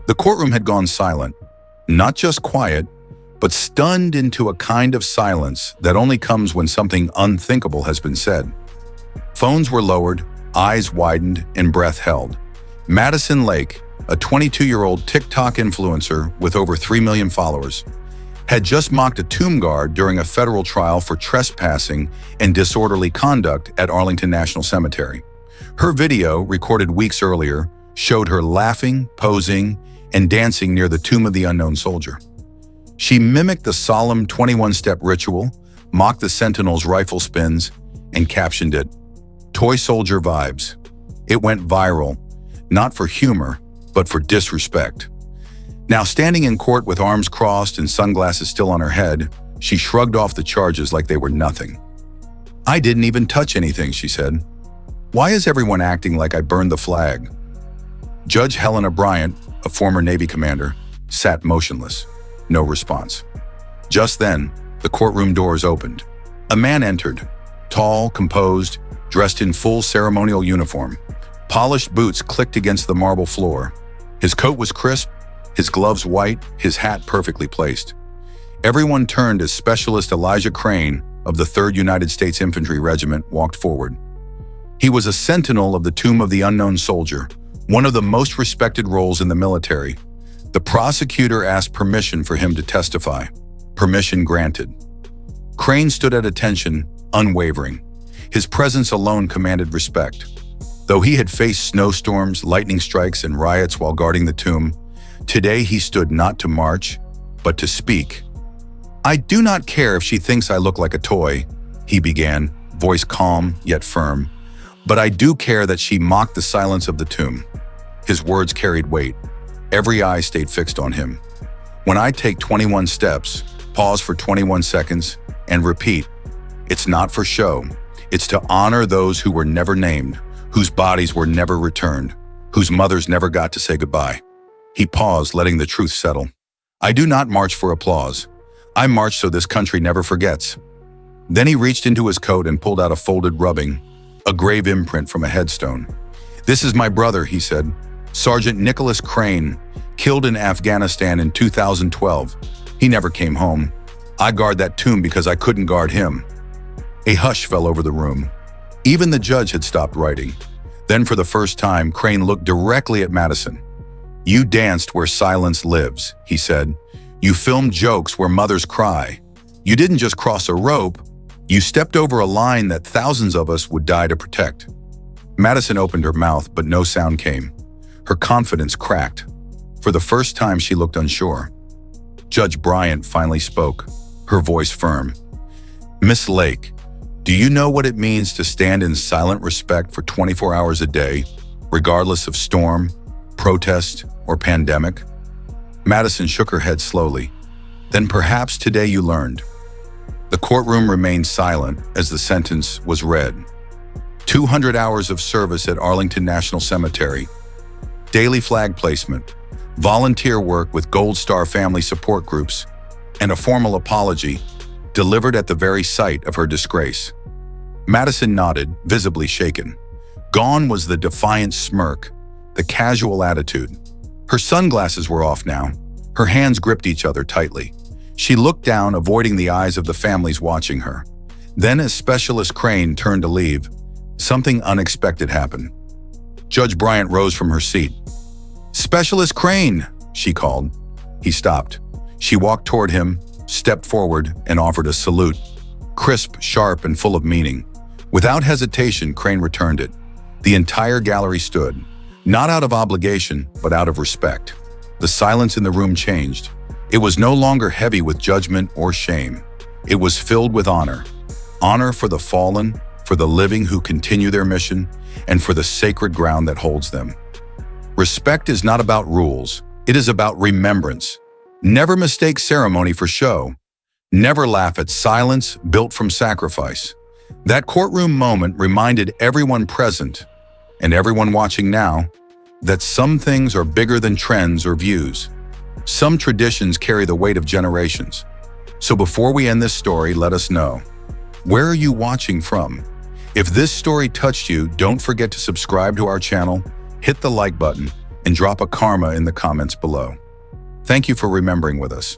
The courtroom had gone silent, not just quiet, but stunned into a kind of silence that only comes when something unthinkable has been said. Phones were lowered, eyes widened, and breath held. Madison Lake, a 22-year-old TikTok influencer with over 3 million followers, had just mocked a tomb guard during a federal trial for trespassing and disorderly conduct at Arlington National Cemetery. Her video, recorded weeks earlier, showed her laughing, posing, and dancing near the tomb of the unknown soldier. She mimicked the solemn 21-step ritual, mocked the sentinel's rifle spins, and captioned it, "Toy Soldier Vibes." It went viral, not for humor, but for disrespect. Now, standing in court with arms crossed and sunglasses still on her head, she shrugged off the charges like they were nothing. "I didn't even touch anything," she said. "Why is everyone acting like I burned the flag?" Judge Helena Bryant, a former Navy commander, sat motionless. No response. Just then, the courtroom doors opened. A man entered, tall, composed, dressed in full ceremonial uniform. Polished boots clicked against the marble floor. His coat was crisp, his gloves white, his hat perfectly placed. Everyone turned as Specialist Elijah Crane of the 3rd United States Infantry Regiment walked forward. He was a sentinel of the Tomb of the Unknown Soldier, one of the most respected roles in the military. The prosecutor asked permission for him to testify. Permission granted. Crane stood at attention, unwavering. His presence alone commanded respect. Though he had faced snowstorms, lightning strikes, and riots while guarding the tomb, today he stood not to march, but to speak. "I do not care if she thinks I look like a toy," he began, voice calm yet firm, "but I do care that she mocked the silence of the tomb." His words carried weight. Every eye stayed fixed on him. "When I take 21 steps, pause for 21 seconds, and repeat, it's not for show. It's to honor those who were never named, whose bodies were never returned, whose mothers never got to say goodbye." He paused, letting the truth settle. "I do not march for applause. I march so this country never forgets." Then he reached into his coat and pulled out a folded rubbing, a grave imprint from a headstone. "This is my brother," he said, "Sergeant Nicholas Crane, killed in Afghanistan in 2012. He never came home. I guard that tomb because I couldn't guard him." A hush fell over the room. Even the judge had stopped writing. Then for the first time, Crane looked directly at Madison. "You danced where silence lives," he said. "You filmed jokes where mothers cry. You didn't just cross a rope, you stepped over a line that thousands of us would die to protect." Madison opened her mouth, but no sound came. Her confidence cracked. For the first time, she looked unsure. Judge Bryant finally spoke, her voice firm. "Miss Lake, do you know what it means to stand in silent respect for 24 hours a day, regardless of storm, protest, or pandemic?" Madison shook her head slowly. "Then perhaps today you learned." The courtroom remained silent as the sentence was read. 200 hours of service at Arlington National Cemetery. Daily flag placement, volunteer work with Gold Star family support groups, and a formal apology delivered at the very site of her disgrace. Madison nodded, visibly shaken. Gone was the defiant smirk, the casual attitude. Her sunglasses were off now. Her hands gripped each other tightly. She looked down, avoiding the eyes of the families watching her. Then, as Specialist Crane turned to leave, something unexpected happened. Judge Bryant rose from her seat. "Specialist Crane," she called. He stopped. She walked toward him, stepped forward, and offered a salute. Crisp, sharp, and full of meaning. Without hesitation, Crane returned it. The entire gallery stood, not out of obligation, but out of respect. The silence in the room changed. It was no longer heavy with judgment or shame. It was filled with honor. Honor for the fallen, for the living who continue their mission, and for the sacred ground that holds them. Respect is not about rules. It is about remembrance. Never mistake ceremony for show. Never laugh at silence built from sacrifice. That courtroom moment reminded everyone present, and everyone watching now, that some things are bigger than trends or views. Some traditions carry the weight of generations. So before we end this story, let us know. Where are you watching from? If this story touched you, don't forget to subscribe to our channel, hit the like button, and drop a karma in the comments below. Thank you for remembering with us.